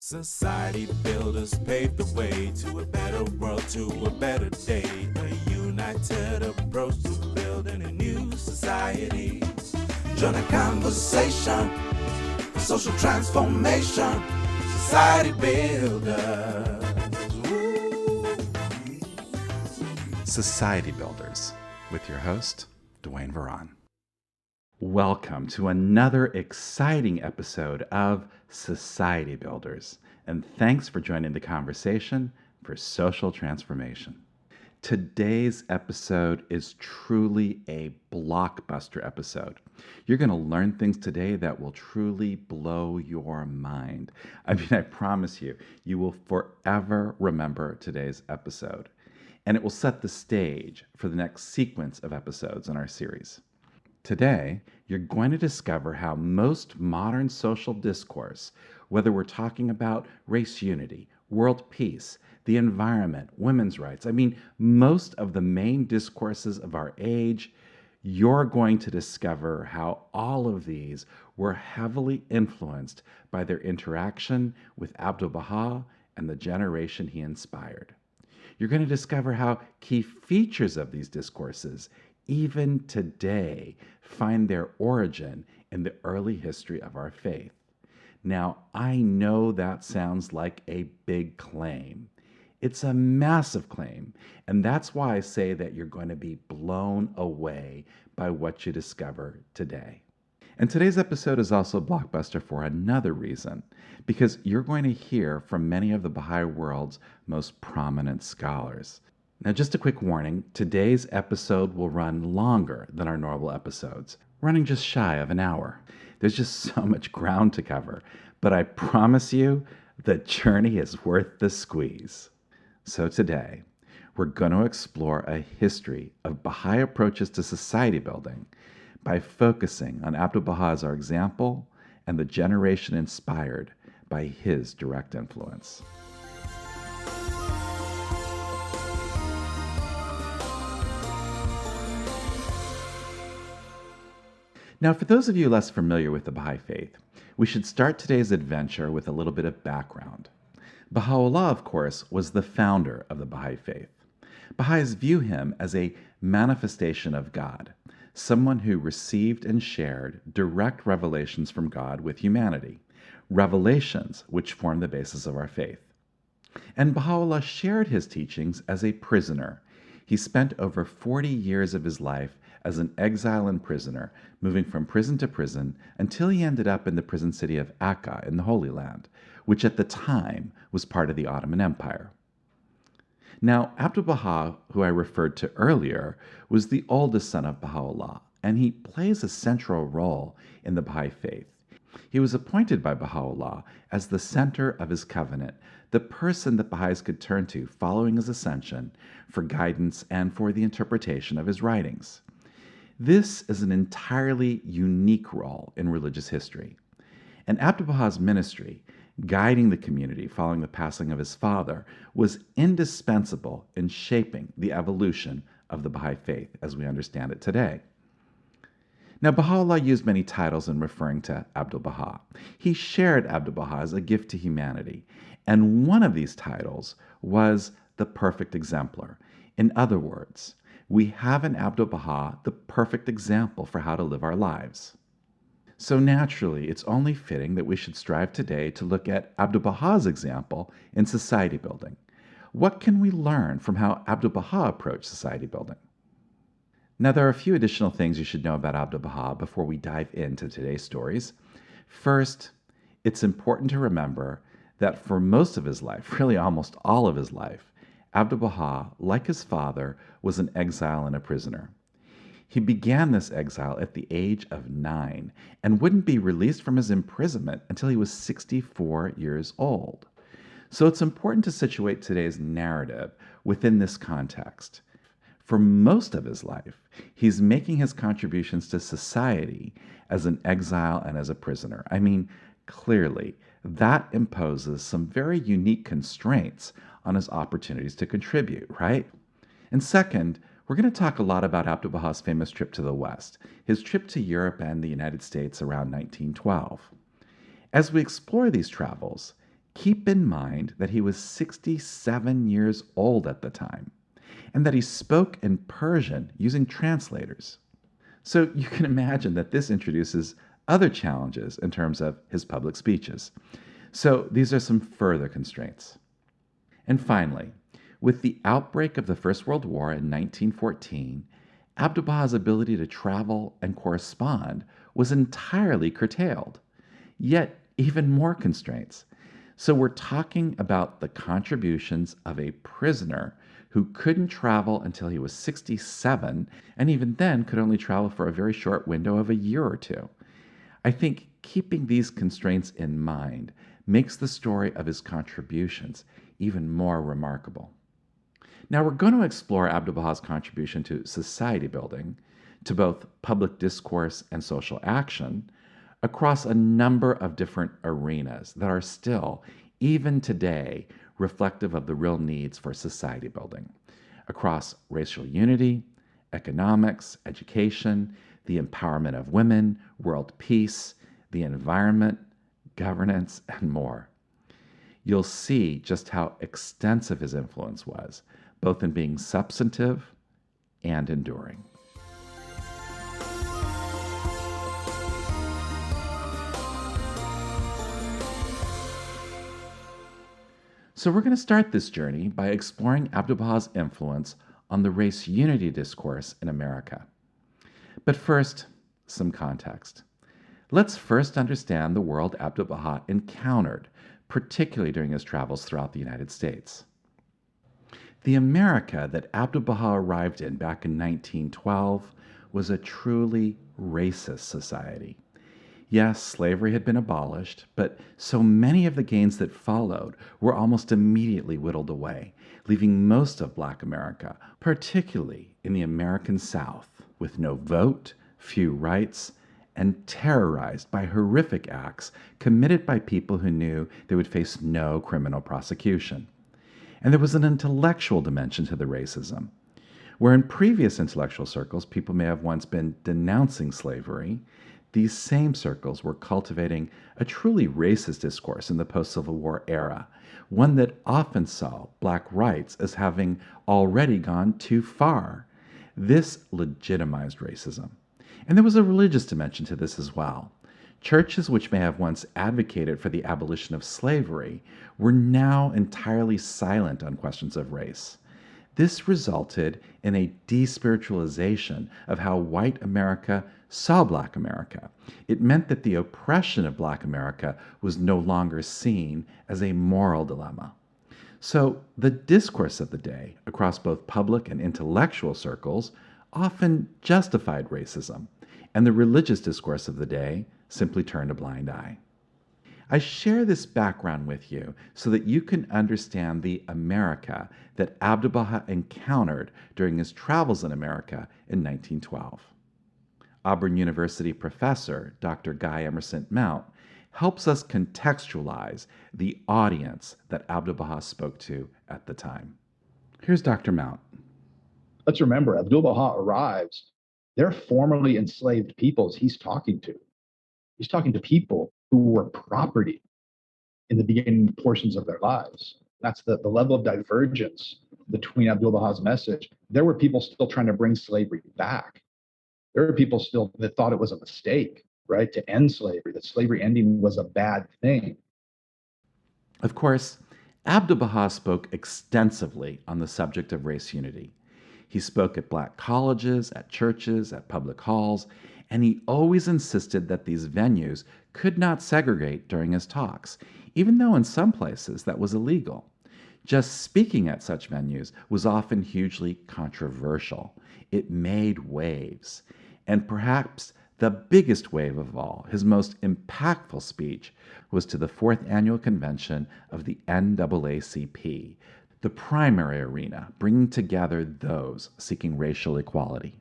Society builders paved the way to a better world, to a better day. A united approach to building a new society. Join a conversation for social transformation. Society builders. Woo. Society Builders with your host, Dwayne Veron. Welcome to another exciting episode of Society Builders, and thanks for joining the conversation for social transformation. Today's episode is truly a blockbuster episode. You're going to learn things today that will truly blow your mind. I promise you, you will forever remember today's episode, and it will set the stage for the next sequence of episodes in our series. Today, you're going to discover how most modern social discourse, whether we're talking about race unity, world peace, the environment, women's rights, most of the main discourses of our age, you're going to discover how all of these were heavily influenced by their interaction with Abdu'l-Baha and the generation he inspired. You're going to discover how key features of these discourses even today find their origin in the early history of our faith. Now, I know that sounds like a big claim. It's a massive claim, and that's why I say that you're going to be blown away by what you discover today. And today's episode is also a blockbuster for another reason, because you're going to hear from many of the Baha'i world's most prominent scholars. Now, just a quick warning, today's episode will run longer than our normal episodes, running just shy of an hour. There's just so much ground to cover, but I promise you, the journey is worth the squeeze. So today, we're going to explore a history of Baha'i approaches to society building by focusing on Abdu'l-Baha as our example and the generation inspired by his direct influence. Now, for those of you less familiar with the Baha'i faith, we should start today's adventure with a little bit of background. Baha'u'llah, of course, was the founder of the Baha'i faith. Baha'is view him as a manifestation of God, someone who received and shared direct revelations from God with humanity, revelations which form the basis of our faith. And Baha'u'llah shared his teachings as a prisoner. He spent over 40 years of his life as an exile and prisoner, moving from prison to prison until he ended up in the prison city of Akka in the Holy Land, which at the time was part of the Ottoman Empire. Now, Abdu'l-Baha, who I referred to earlier, was the oldest son of Baha'u'llah, and he plays a central role in the Baha'i faith. He was appointed by Baha'u'llah as the center of his covenant, the person that Baha'is could turn to following his ascension for guidance and for the interpretation of his writings. This is an entirely unique role in religious history. And Abdu'l-Baha's ministry, guiding the community following the passing of his father, was indispensable in shaping the evolution of the Baha'i faith as we understand it today. Now, Baha'u'llah used many titles in referring to Abdu'l-Baha. He shared Abdu'l-Baha as a gift to humanity, and one of these titles was the perfect exemplar. In other words, we have in Abdu'l-Baha the perfect example for how to live our lives. So naturally, it's only fitting that we should strive today to look at Abdu'l-Baha's example in society building. What can we learn from how Abdu'l-Baha approached society building? Now, there are a few additional things you should know about Abdu'l-Baha before we dive into today's stories. First, it's important to remember that for most of his life, really almost all of his life, Abdu'l-Baha, like his father, was an exile and a prisoner. He began this exile at the age of 9 and wouldn't be released from his imprisonment until he was 64 years old. So it's important to situate today's narrative within this context. For most of his life, he's making his contributions to society as an exile and as a prisoner. Clearly, that imposes some very unique constraints on his opportunities to contribute, right? And second, we're going to talk a lot about Abdu'l-Baha's famous trip to the West, his trip to Europe and the United States around 1912. As we explore these travels, Keep in mind that he was 67 years old at the time, and that he spoke in Persian using translators. So you can imagine that this introduces other challenges in terms of his public speeches. So these are some further constraints. And finally, with the outbreak of the First World War in 1914, Abdu'l-Baha's ability to travel and correspond was entirely curtailed. Yet, even more constraints. So we're talking about the contributions of a prisoner who couldn't travel until he was 67, and even then could only travel for a very short window of a year or two. I think keeping these constraints in mind makes the story of his contributions even more remarkable. Now, we're going to explore Abdu'l-Baha's contribution to society building, to both public discourse and social action, across a number of different arenas that are still, even today, reflective of the real needs for society building, across racial unity, economics, education, the empowerment of women, world peace, the environment, governance, and more. You'll see just how extensive his influence was, both in being substantive and enduring. So we're going to start this journey by exploring Abdu'l-Baha's influence on the race unity discourse in America. But first, some context. Let's first understand the world Abdu'l-Baha encountered, particularly during his travels throughout the United States. The America that Abdu'l-Baha arrived in back in 1912 was a truly racist society. Yes, slavery had been abolished, but so many of the gains that followed were almost immediately whittled away, leaving most of Black America, particularly in the American South, with no vote, few rights, and terrorized by horrific acts committed by people who knew they would face no criminal prosecution. And there was an intellectual dimension to the racism. Where in previous intellectual circles people may have once been denouncing slavery, these same circles were cultivating a truly racist discourse in the post-Civil War era, one that often saw Black rights as having already gone too far. This legitimized racism. And there was a religious dimension to this as well. Churches which may have once advocated for the abolition of slavery were now entirely silent on questions of race. This resulted in a despiritualization of how white America saw Black America. It meant that the oppression of Black America was no longer seen as a moral dilemma. So the discourse of the day, across both public and intellectual circles, often justified racism, and the religious discourse of the day simply turned a blind eye. I share this background with you so that you can understand the America that Abdu'l-Baha encountered during his travels in America in 1912. Auburn University professor Dr. Guy Emerson Mount helps us contextualize the audience that Abdu'l-Baha spoke to at the time. Here's Dr. Mount. Let's remember, Abdu'l-Baha arrives. They're formerly enslaved peoples he's talking to. He's talking to people who were property in the beginning portions of their lives. That's the level of divergence between Abdu'l-Baha's message. There were people still trying to bring slavery back. There were people still that thought it was a mistake, right, to end slavery, that slavery ending was a bad thing. Of course, Abdu'l-Baha spoke extensively on the subject of race unity. He spoke at Black colleges, at churches, at public halls, and he always insisted that these venues could not segregate during his talks, even though in some places that was illegal. Just speaking at such venues was often hugely controversial. It made waves. And perhaps the biggest wave of all, his most impactful speech, was to the 4th Annual Convention of the NAACP, the primary arena bringing together those seeking racial equality.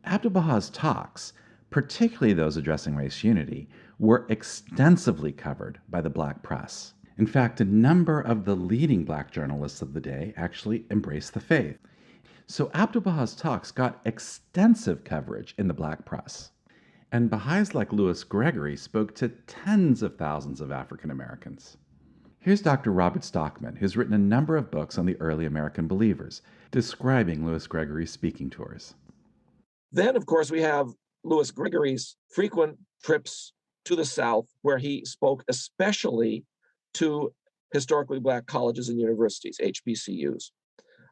Abdu'l-Baha's talks, particularly those addressing race unity, were extensively covered by the Black press. In fact, a number of the leading Black journalists of the day actually embraced the faith. So Abdu'l-Baha's talks got extensive coverage in the Black press. And Baha'is like Louis Gregory spoke to tens of thousands of African Americans. Here's Dr. Robert Stockman, who's written a number of books on the early American believers, describing Louis Gregory's speaking tours. Then, of course, we have Louis Gregory's frequent trips to the South, where he spoke especially to historically Black colleges and universities, HBCUs.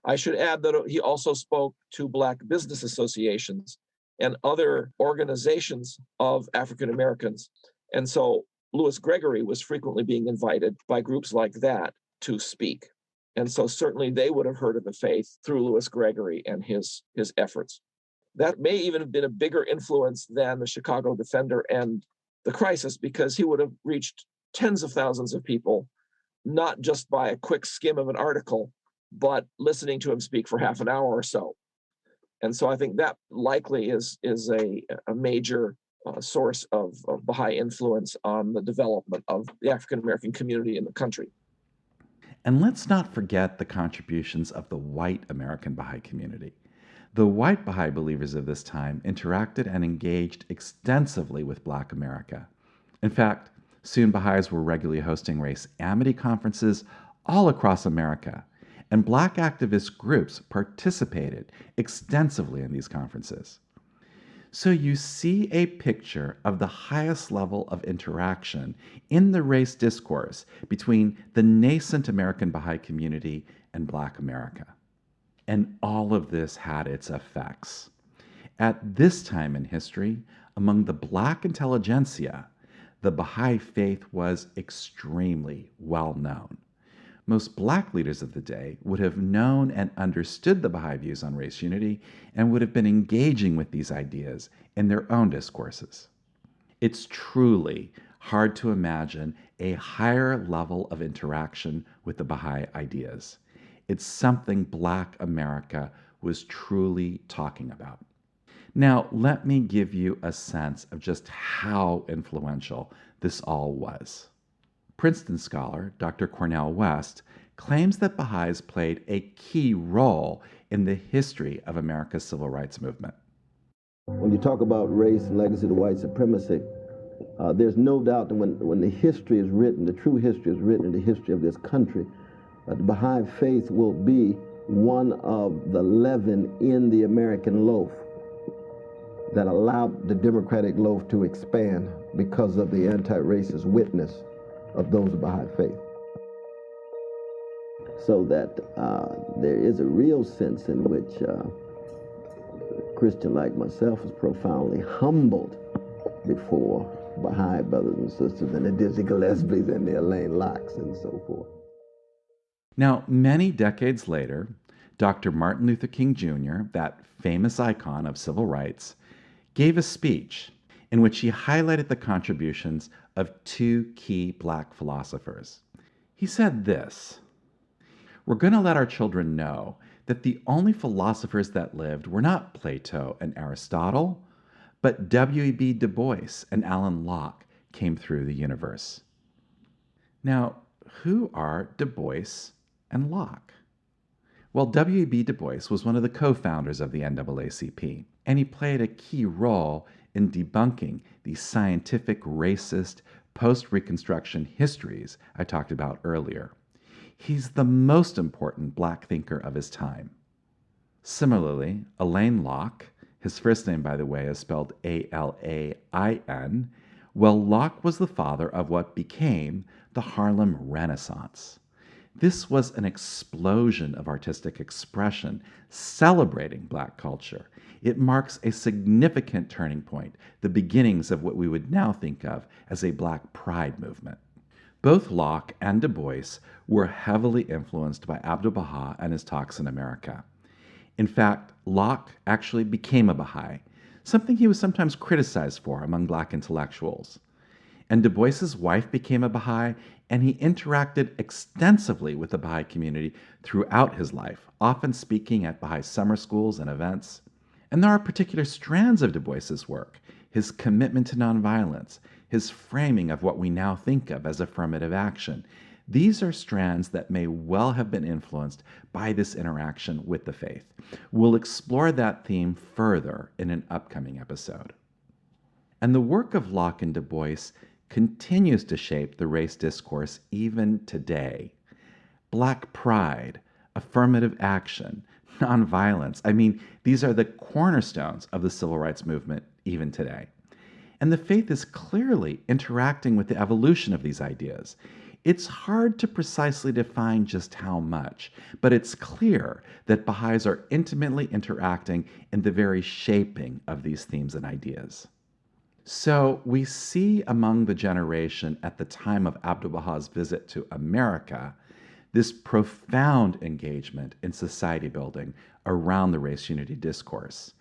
I should add that he also spoke to Black business associations and other organizations of African Americans. And so Louis Gregory was frequently being invited by groups like that to speak. And so certainly they would have heard of the faith through Louis Gregory and his efforts. That may even have been a bigger influence than the Chicago Defender and the Crisis, because he would have reached tens of thousands of people, not just by a quick skim of an article, but listening to him speak for half an hour or so. And so I think that likely is a major source of Baha'i influence on the development of the African American community in the country. And let's not forget the contributions of the white American Baha'i community. The white Baha'i believers of this time interacted and engaged extensively with Black America. In fact, soon Baha'is were regularly hosting race amity conferences all across America, and Black activist groups participated extensively in these conferences. So you see a picture of the highest level of interaction in the race discourse between the nascent American Baha'i community and Black America. And all of this had its effects. At this time in history, among the Black intelligentsia, the Baha'i faith was extremely well known. Most Black leaders of the day would have known and understood the Baha'i views on race unity and would have been engaging with these ideas in their own discourses. It's truly hard to imagine a higher level of interaction with the Baha'i ideas. It's something Black America was truly talking about. Now, let me give you a sense of just how influential this all was. Princeton scholar Dr. Cornel West claims that Baha'is played a key role in the history of America's civil rights movement. When you talk about race and legacy of white supremacy, there's no doubt that when the history is written, the true history is written in the history of this country, the Baha'i faith will be one of the leaven in the American loaf that allowed the democratic loaf to expand because of the anti-racist witness of those of Baha'i faith. So that there is a real sense in which a Christian like myself is profoundly humbled before Baha'i brothers and sisters and the Dizzy Gillespie's and the Elaine Locks and so forth. Now, many decades later, Dr. Martin Luther King Jr., that famous icon of civil rights, gave a speech in which he highlighted the contributions of two key Black philosophers. He said this: "We're going to let our children know that the only philosophers that lived were not Plato and Aristotle, but W.E.B. Du Bois and Alan Locke came through the universe." Now, who are Du Bois and Locke? Well, W.E.B. Du Bois was one of the co-founders of the NAACP, and he played a key role in debunking the scientific, racist, post-Reconstruction histories I talked about earlier. He's the most important Black thinker of his time. Similarly, Alain Locke, his first name, by the way, is spelled A-L-A-I-N, well, Locke was the father of what became the Harlem Renaissance. This was an explosion of artistic expression celebrating Black culture. It marks a significant turning point, the beginnings of what we would now think of as a Black pride movement. Both Locke and Du Bois were heavily influenced by Abdu'l-Baha and his talks in America. In fact, Locke actually became a Baha'i, something he was sometimes criticized for among Black intellectuals. And Du Bois's wife became a Baha'i, and he interacted extensively with the Baha'i community throughout his life, often speaking at Baha'i summer schools and events. And there are particular strands of Du Bois's work: his commitment to nonviolence, his framing of what we now think of as affirmative action. These are strands that may well have been influenced by this interaction with the faith. We'll explore that theme further in an upcoming episode. And the work of Locke and Du Bois continues to shape the race discourse even today. Black pride, affirmative action, nonviolence. I mean, these are the cornerstones of the civil rights movement even today. And the faith is clearly interacting with the evolution of these ideas. It's hard to precisely define just how much, but it's clear that Baha'is are intimately interacting in the very shaping of these themes and ideas. So we see among the generation at the time of Abdu'l-Baha's visit to America this profound engagement in society building around the race unity discourse.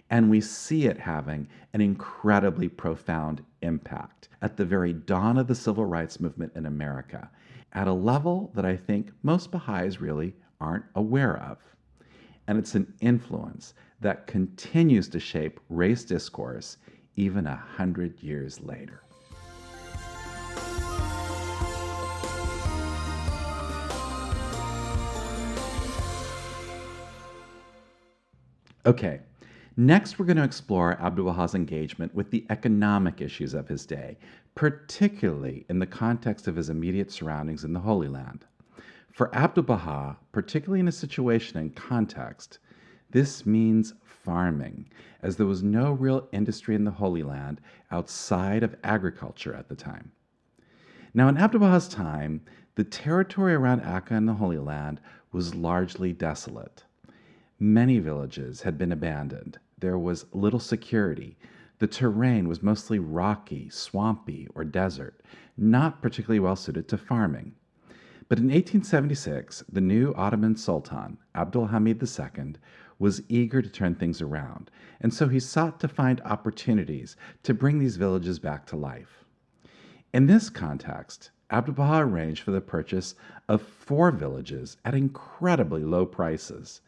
And we see it having an incredibly profound impact at the very dawn of the civil rights movement in America, at a level that I think most Baha'is really aren't aware of. And it's an influence that continues to shape race discourse even 100 years later. Okay, next we're going to explore Abdu'l-Baha's engagement with the economic issues of his day, particularly in the context of his immediate surroundings in the Holy Land. For Abdu'l-Baha, particularly in a situation and context, this means farming, as there was no real industry in the Holy Land outside of agriculture at the time. Now, in Abdu'l-Baha's time, the territory around Akka and the Holy Land was largely desolate. Many villages had been abandoned. There was little security. The terrain was mostly rocky, swampy, or desert, not particularly well suited to farming. But in 1876, the new Ottoman Sultan, Abdul Hamid II, was eager to turn things around, and so he sought to find opportunities to bring these villages back to life. In this context, Abdu'l-Baha arranged for the purchase of 4 villages at incredibly low prices.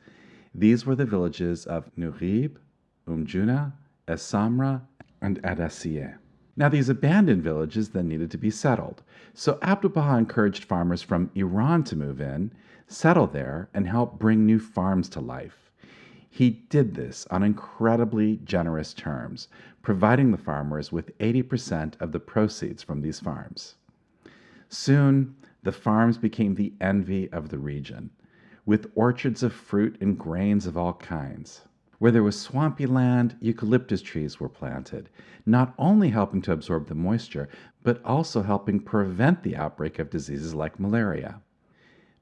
These were the villages of Nurib, Juna, Es Samra, and Adasiyeh. Now, these abandoned villages then needed to be settled, so Abdu'l-Baha encouraged farmers from Iran to move in, settle there, and help bring new farms to life. He did this on incredibly generous terms, providing the farmers with 80% of the proceeds from these farms. Soon, the farms became the envy of the region, with orchards of fruit and grains of all kinds. Where there was swampy land, eucalyptus trees were planted, not only helping to absorb the moisture, but also helping prevent the outbreak of diseases like malaria.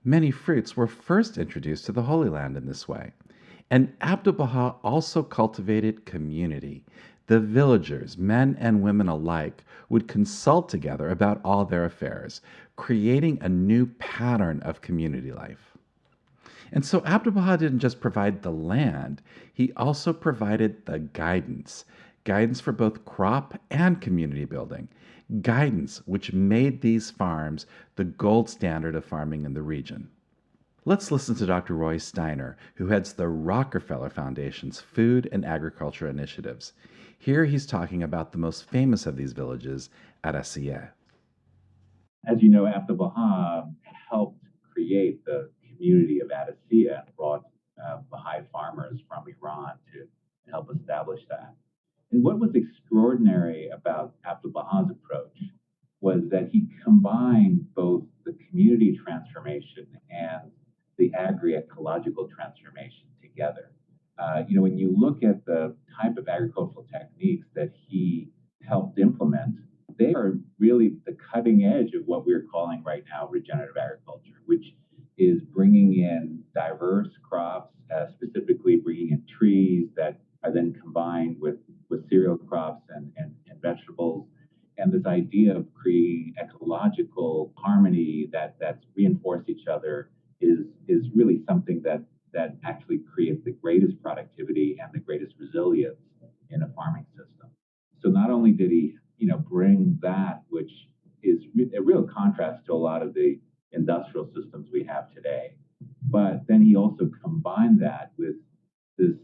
Many fruits were first introduced to the Holy Land in this way. And Abdu'l-Baha also cultivated community. The villagers, men and women alike, would consult together about all their affairs, creating a new pattern of community life. And so Abdu'l-Baha didn't just provide the land, he also provided the guidance for both crop and community building, guidance which made these farms the gold standard of farming in the region. Let's listen to Dr. Roy Steiner, who heads the Rockefeller Foundation's Food and Agriculture Initiatives. Here he's talking about the most famous of these villages, Adasiyeh. As you know, Abdu'l-Baha helped create the community of Adasiyeh and brought Baha'i farmers from Iran to help establish that. And what was extraordinary about Abdu'l-Baha's approach was that he combined both the community transformation and the agri-ecological transformation together. When you look at the type of agricultural techniques that he helped implement, they are really the cutting edge of what we're calling right now regenerative agriculture, which is bringing in diverse crops, specifically bringing in trees that are then combined with cereal crops and vegetables. And this idea of creating ecological harmony that's reinforce each other is really something that actually creates the greatest productivity and the greatest resilience in a farming system. So not only did he, bring that, which is a real contrast to a lot of the industrial systems we have today, but then he also combined that with this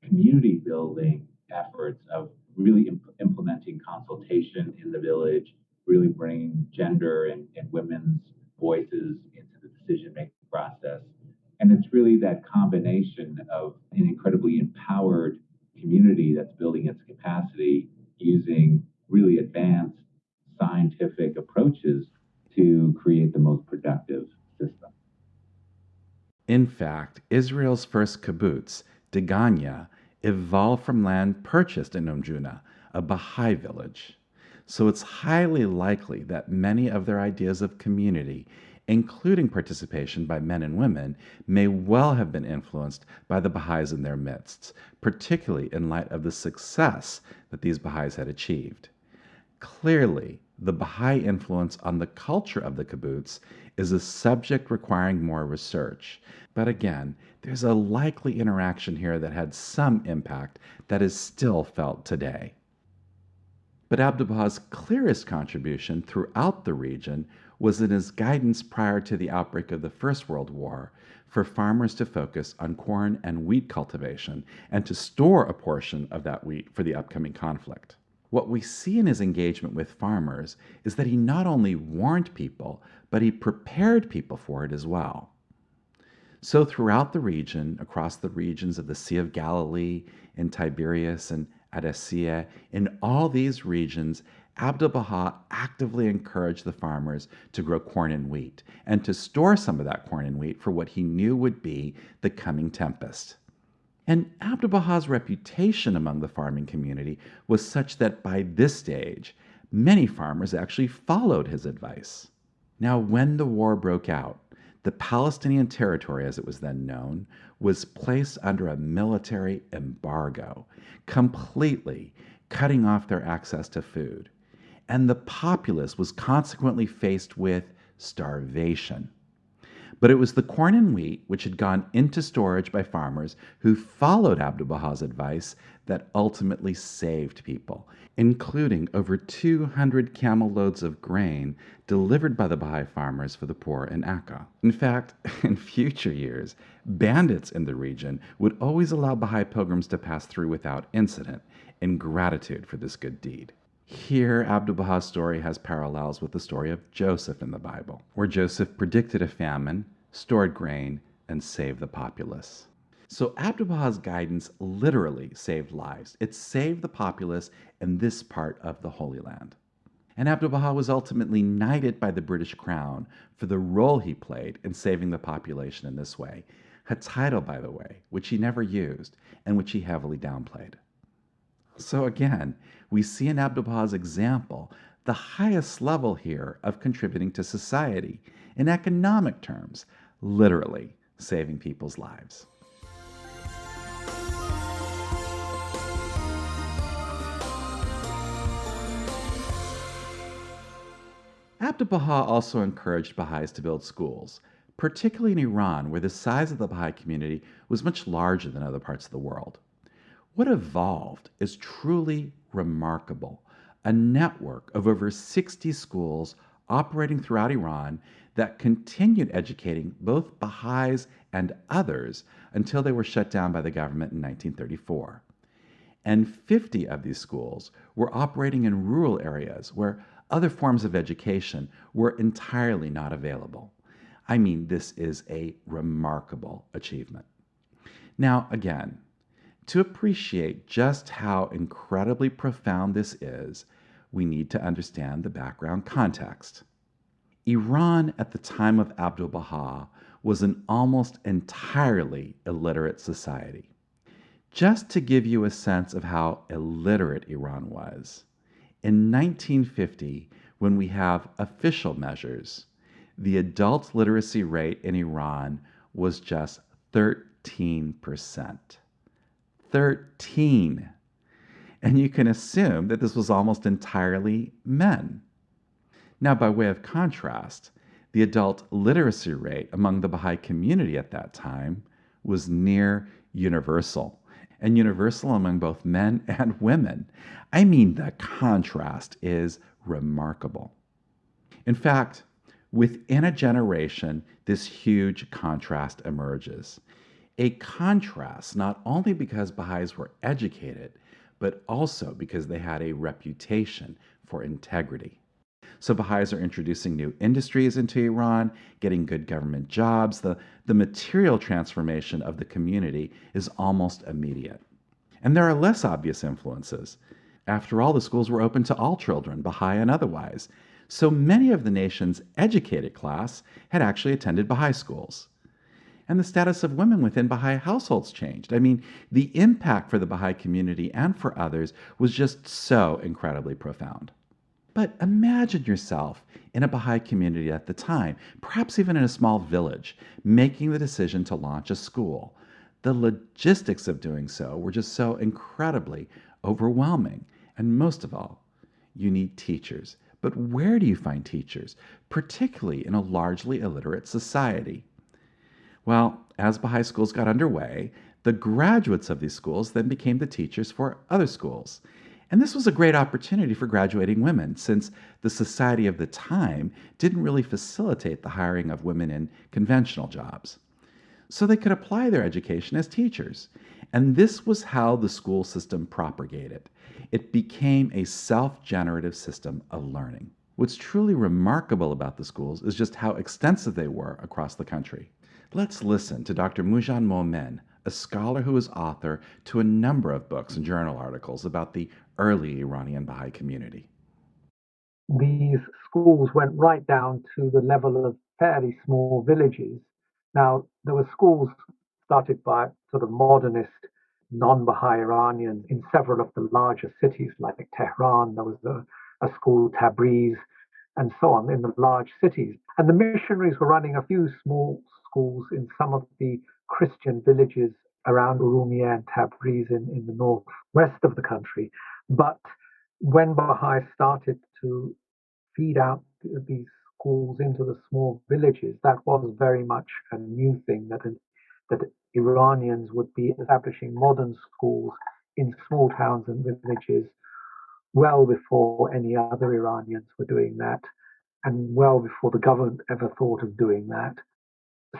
community building efforts of really implementing consultation in the village, really bringing gender and women's voices into the decision-making process. And it's really that combination of an incredibly empowered community that's building its capacity using really advanced scientific approaches to create the most productive system. In fact, Israel's first kibbutz, Degania, evolved from land purchased in Umjuna, a Baha'i village. So it's highly likely that many of their ideas of community, including participation by men and women, may well have been influenced by the Baha'is in their midst, particularly in light of the success that these Baha'is had achieved. Clearly, the Baha'i influence on the culture of the kibbutz is a subject requiring more research. But again, there's a likely interaction here that had some impact that is still felt today. But Abdu'l-Baha's clearest contribution throughout the region was in his guidance prior to the outbreak of the First World War for farmers to focus on corn and wheat cultivation and to store a portion of that wheat for the upcoming conflict. What we see in his engagement with farmers is that he not only warned people, but he prepared people for it as well. So throughout the region, across the regions of the Sea of Galilee, in Tiberias and Adessia, in all these regions, Abdu'l-Baha actively encouraged the farmers to grow corn and wheat, and to store some of that corn and wheat for what he knew would be the coming tempest. And Abdu'l-Baha's reputation among the farming community was such that by this stage, many farmers actually followed his advice. Now, when the war broke out, the Palestinian territory, as it was then known, was placed under a military embargo, completely cutting off their access to food. And the populace was consequently faced with starvation. But it was the corn and wheat, which had gone into storage by farmers who followed Abdu'l-Baha's advice, that ultimately saved people, including over 200 camel loads of grain delivered by the Baha'i farmers for the poor in Akka. In fact, in future years, bandits in the region would always allow Baha'i pilgrims to pass through without incident, in gratitude for this good deed. Here, Abdu'l-Baha's story has parallels with the story of Joseph in the Bible, where Joseph predicted a famine, stored grain, and saved the populace. So Abdu'l-Baha's guidance literally saved lives. It saved the populace in this part of the Holy Land. And Abdu'l-Baha was ultimately knighted by the British Crown for the role he played in saving the population in this way, a title, by the way, which he never used and which he heavily downplayed. So again, we see in Abdu'l-Baha's example the highest level here of contributing to society, in economic terms, literally saving people's lives. Abdu'l-Baha also encouraged Baha'is to build schools, particularly in Iran, where the size of the Baha'i community was much larger than other parts of the world. What evolved is truly remarkable, a network of over 60 schools operating throughout Iran that continued educating both Baha'is and others until they were shut down by the government in 1934. And 50 of these schools were operating in rural areas where other forms of education were entirely not available. I mean, this is a remarkable achievement. Now, again, to appreciate just how incredibly profound this is, we need to understand the background context. Iran at the time of Abdu'l-Baha was an almost entirely illiterate society. Just to give you a sense of how illiterate Iran was, in 1950, when we have official measures, the adult literacy rate in Iran was just 13%. 13. And you can assume that this was almost entirely men. Now, by way of contrast, the adult literacy rate among the Baha'i community at that time was near universal, and universal among both men and women. I mean, the contrast is remarkable. In fact, within a generation, this huge contrast emerges. A contrast not only because Baha'is were educated, but also because they had a reputation for integrity. So Baha'is are introducing new industries into Iran, getting good government jobs. The material transformation of the community is almost immediate. And there are less obvious influences. After all, the schools were open to all children, Baha'i and otherwise, so many of the nation's educated class had actually attended Baha'i schools. And the status of women within Baha'i households changed. I mean, the impact for the Baha'i community and for others was just so incredibly profound. But imagine yourself in a Baha'i community at the time, perhaps even in a small village, making the decision to launch a school. The logistics of doing so were just so incredibly overwhelming. And most of all, you need teachers. But where do you find teachers, particularly in a largely illiterate society? Well, as Baha'i schools got underway, the graduates of these schools then became the teachers for other schools. And this was a great opportunity for graduating women, since the society of the time didn't really facilitate the hiring of women in conventional jobs. So they could apply their education as teachers. And this was how the school system propagated. It became a self-generative system of learning. What's truly remarkable about the schools is just how extensive they were across the country. Let's listen to Dr. Mujan Momen, a scholar who is author to a number of books and journal articles about the early Iranian Baha'i community. These schools went right down to the level of fairly small villages. Now, there were schools started by sort of modernist non-Baha'i Iranians in several of the larger cities like Tehran. There was a school, Tabriz, and so on in the large cities. And the missionaries were running a few small schools in some of the Christian villages around Urumia and Tabriz in the northwest of the country. But when Baha'i started to feed out these schools into the small villages, that was very much a new thing, that Iranians would be establishing modern schools in small towns and villages well before any other Iranians were doing that, and well before the government ever thought of doing that.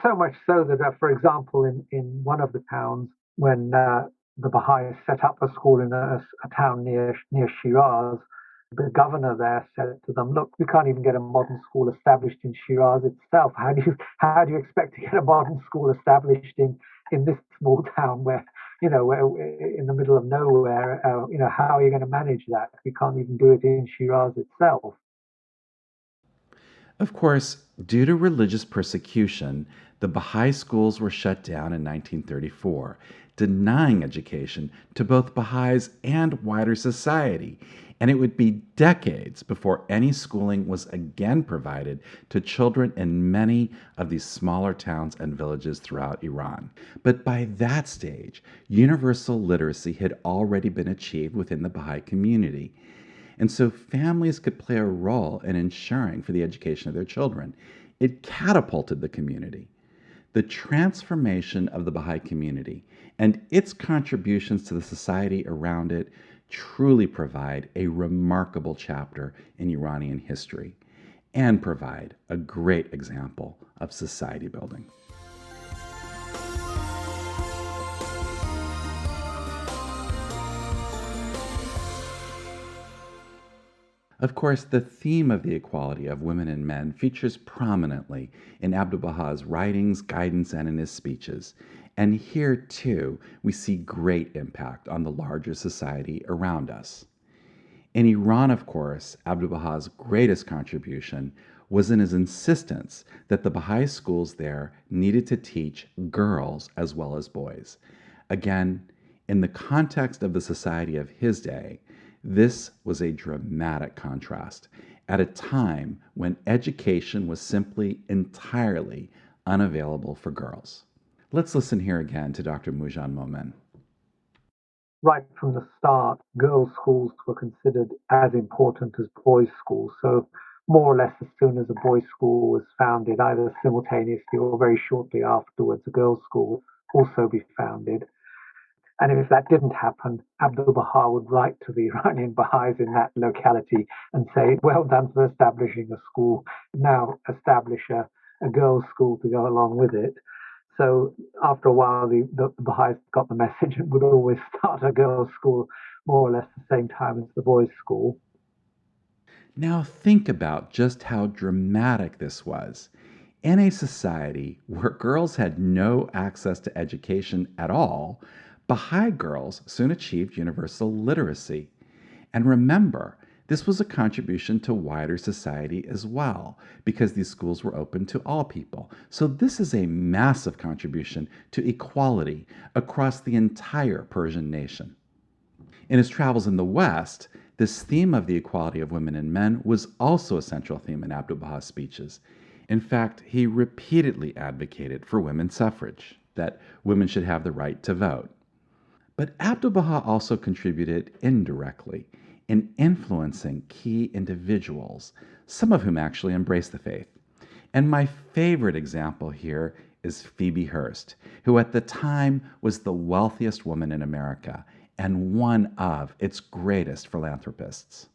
So much so that, for example, in one of the towns, when the Baha'is set up a school in a town near Shiraz, the governor there said to them, "Look, we can't even get a modern school established in Shiraz itself. How do you expect to get a modern school established in this small town where where in the middle of nowhere? How are you going to manage that? We can't even do it in Shiraz itself." Of course, due to religious persecution, the Baha'i schools were shut down in 1934, denying education to both Baha'is and wider society. And it would be decades before any schooling was again provided to children in many of these smaller towns and villages throughout Iran. But by that stage, universal literacy had already been achieved within the Baha'i community. And so families could play a role in ensuring for the education of their children. It catapulted the community. The transformation of the Baha'i community and its contributions to the society around it truly provide a remarkable chapter in Iranian history and provide a great example of society building. Of course, the theme of the equality of women and men features prominently in Abdu'l-Baha's writings, guidance, and in his speeches. And here, too, we see great impact on the larger society around us. In Iran, of course, Abdu'l-Baha's greatest contribution was in his insistence that the Baha'i schools there needed to teach girls as well as boys. Again, in the context of the society of his day, this was a dramatic contrast at a time when education was simply entirely unavailable for girls. Let's listen here again to Dr. Mujan Momen. Right from the start, girls' schools were considered as important as boys' schools. So more or less as soon as a boys' school was founded, either simultaneously or very shortly afterwards, a girls' school would also be founded. And if that didn't happen, Abdu'l-Baha would write to the Iranian Baha'is in that locality and say, "Well done for establishing a school. Now establish a girls' school to go along with it." So after a while, the Baha'is got the message and would always start a girls' school more or less the same time as the boys' school. Now think about just how dramatic this was. In a society where girls had no access to education at all, Baha'i girls soon achieved universal literacy. And remember, this was a contribution to wider society as well, because these schools were open to all people. So this is a massive contribution to equality across the entire Persian nation. In his travels in the West, this theme of the equality of women and men was also a central theme in Abdu'l-Baha's speeches. In fact, he repeatedly advocated for women's suffrage, that women should have the right to vote. But Abdu'l-Baha also contributed indirectly in influencing key individuals, some of whom actually embraced the faith. And my favorite example here is Phoebe Hearst, who at the time was the wealthiest woman in America and one of its greatest philanthropists.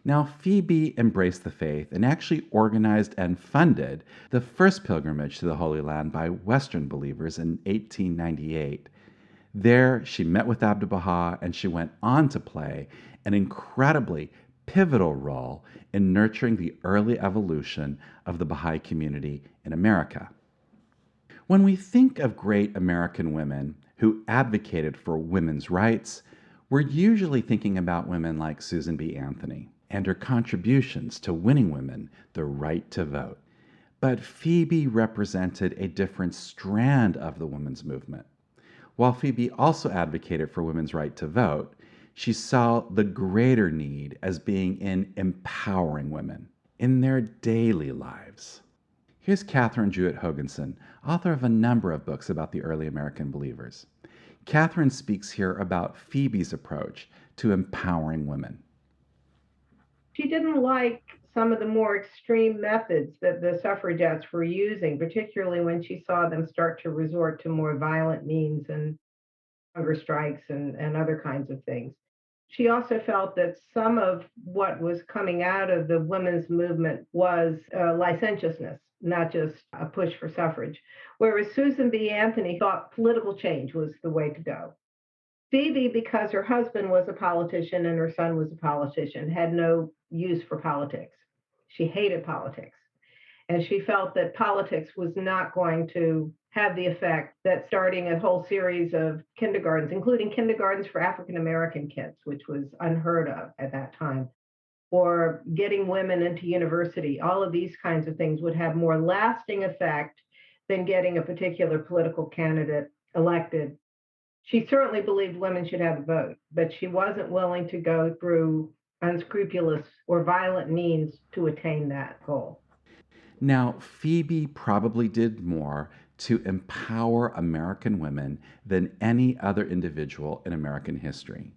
Now, Phoebe embraced the faith and actually organized and funded the first pilgrimage to the Holy Land by Western believers in 1898. There, she met with Abdu'l-Baha and she went on to play an incredibly pivotal role in nurturing the early evolution of the Baha'i community in America. When we think of great American women who advocated for women's rights, we're usually thinking about women like Susan B. Anthony and her contributions to winning women the right to vote. But Phoebe represented a different strand of the women's movement. While Phoebe also advocated for women's right to vote, she saw the greater need as being in empowering women in their daily lives. Here's Catherine Jewett-Hoganson, author of a number of books about the early American believers. Catherine speaks here about Phoebe's approach to empowering women. She didn't like some of the more extreme methods that the suffragettes were using, particularly when she saw them start to resort to more violent means and hunger strikes and other kinds of things. She also felt that some of what was coming out of the women's movement was licentiousness, not just a push for suffrage, whereas Susan B. Anthony thought political change was the way to go. Phoebe, because her husband was a politician and her son was a politician, had no use for politics. She hated politics. And she felt that politics was not going to have the effect that starting a whole series of kindergartens, including kindergartens for African American kids, which was unheard of at that time, or getting women into university, all of these kinds of things would have more lasting effect than getting a particular political candidate elected. She certainly believed women should have a vote, but she wasn't willing to go through unscrupulous or violent means to attain that goal. Now, Phoebe probably did more to empower American women than any other individual in American history.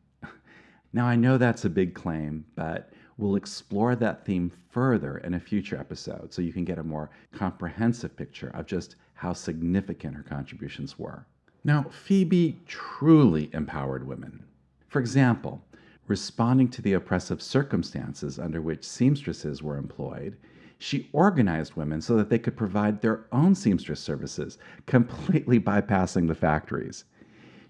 Now, I know that's a big claim, but we'll explore that theme further in a future episode so you can get a more comprehensive picture of just how significant her contributions were. Now, Phoebe truly empowered women. For example, responding to the oppressive circumstances under which seamstresses were employed, she organized women so that they could provide their own seamstress services, completely bypassing the factories.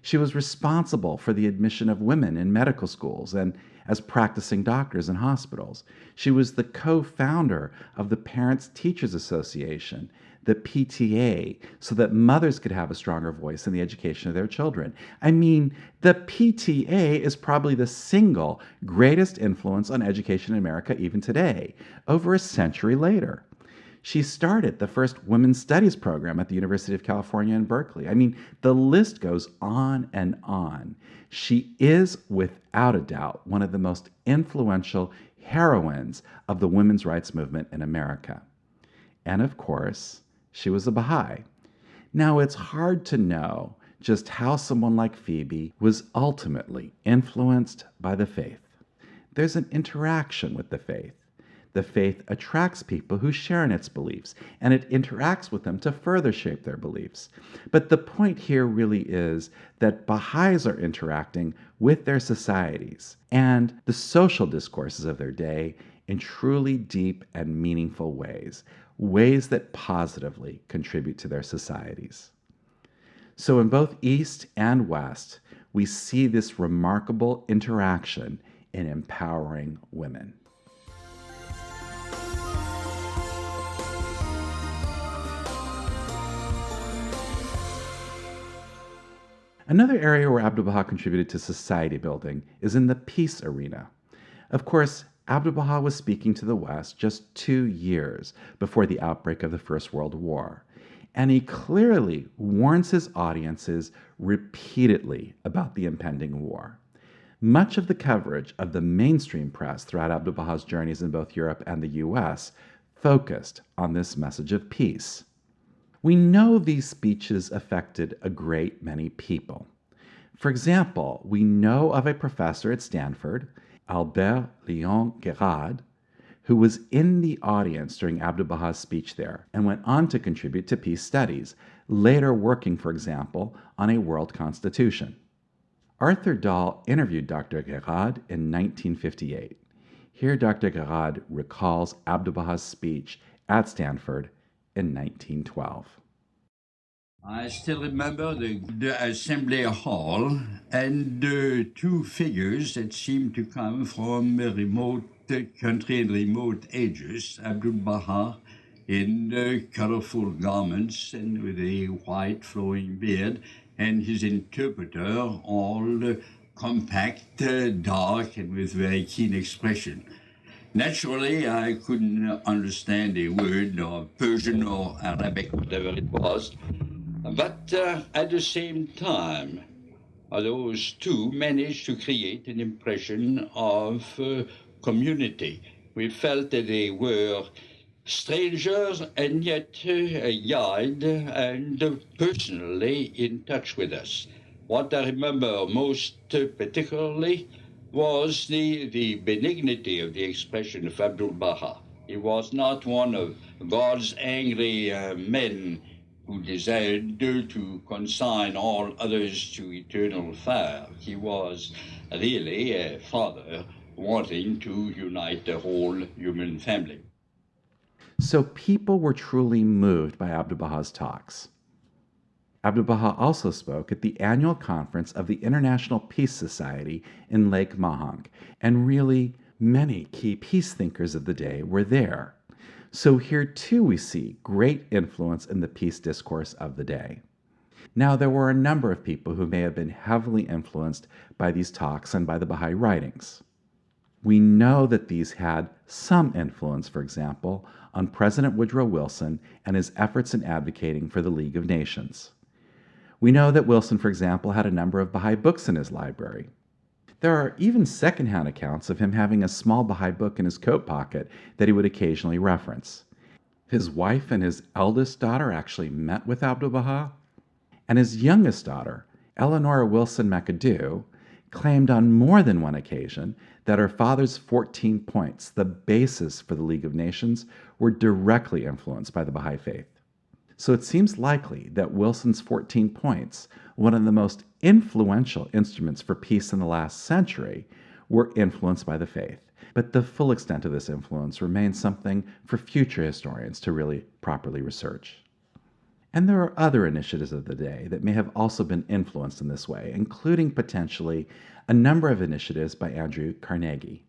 She was responsible for the admission of women in medical schools and as practicing doctors in hospitals. She was the co-founder of the Parents Teachers Association, the PTA, so that mothers could have a stronger voice in the education of their children. I mean, the PTA is probably the single greatest influence on education in America even today, over a century later. She started the first women's studies program at the University of California in Berkeley. I mean, the list goes on and on. She is, without a doubt, one of the most influential heroines of the women's rights movement in America. And of course, she was a Baha'i. Now, it's hard to know just how someone like Phoebe was ultimately influenced by the faith. There's an interaction with the faith. The faith attracts people who share in its beliefs, and it interacts with them to further shape their beliefs. But the point here really is that Baha'is are interacting with their societies and the social discourses of their day in truly deep and meaningful ways, ways that positively contribute to their societies. So in both East and West, we see this remarkable interaction in empowering women. Another area where Abdu'l-Baha contributed to society building is in the peace arena. Of course, Abdu'l-Baha was speaking to the West just 2 years before the outbreak of the First World War, and he clearly warns his audiences repeatedly about the impending war. Much of the coverage of the mainstream press throughout Abdu'l-Baha's journeys in both Europe and the US focused on this message of peace. We know these speeches affected a great many people. For example, we know of a professor at Stanford, Albert Leon Gerard, who was in the audience during Abdu'l-Baha's speech there and went on to contribute to peace studies, later working, for example, on a world constitution. Arthur Dahl interviewed Dr. Gerard in 1958. Here, Dr. Gerard recalls Abdu'l-Baha's speech at Stanford in 1912. I still remember the assembly hall and the two figures that seemed to come from a remote country and remote ages. Abdu'l-Baha in colorful garments and with a white flowing beard, and his interpreter all compact, dark, and with very keen expression. Naturally, I couldn't understand a word of Persian or Arabic, whatever it was. But at the same time, those two managed to create an impression of community. We felt that they were strangers and yet a guide and personally in touch with us. What I remember most particularly was the benignity of the expression of Abdu'l-Baha. He was not one of God's angry men who desired to consign all others to eternal fire. He was really a father wanting to unite the whole human family. So people were truly moved by Abdu'l-Baha's talks. Abdu'l-Baha also spoke at the annual conference of the International Peace Society in Lake Mahang, and really many key peace thinkers of the day were there. So here too we see great influence in the peace discourse of the day. Now there were a number of people who may have been heavily influenced by these talks and by the Baha'i writings. We know that these had some influence, for example, on President Woodrow Wilson and his efforts in advocating for the League of Nations. We know that Wilson, for example, had a number of Baha'i books in his library. There are even secondhand accounts of him having a small Baha'i book in his coat pocket that he would occasionally reference. His wife and his eldest daughter actually met with Abdu'l-Baha, and his youngest daughter, Eleanor Wilson McAdoo, claimed on more than one occasion that her father's 14 points, the basis for the League of Nations, were directly influenced by the Baha'i faith. So it seems likely that Wilson's 14 points, one of the most influential instruments for peace in the last century, were influenced by the faith. But the full extent of this influence remains something for future historians to really properly research. And there are other initiatives of the day that may have also been influenced in this way, including potentially a number of initiatives by Andrew Carnegie.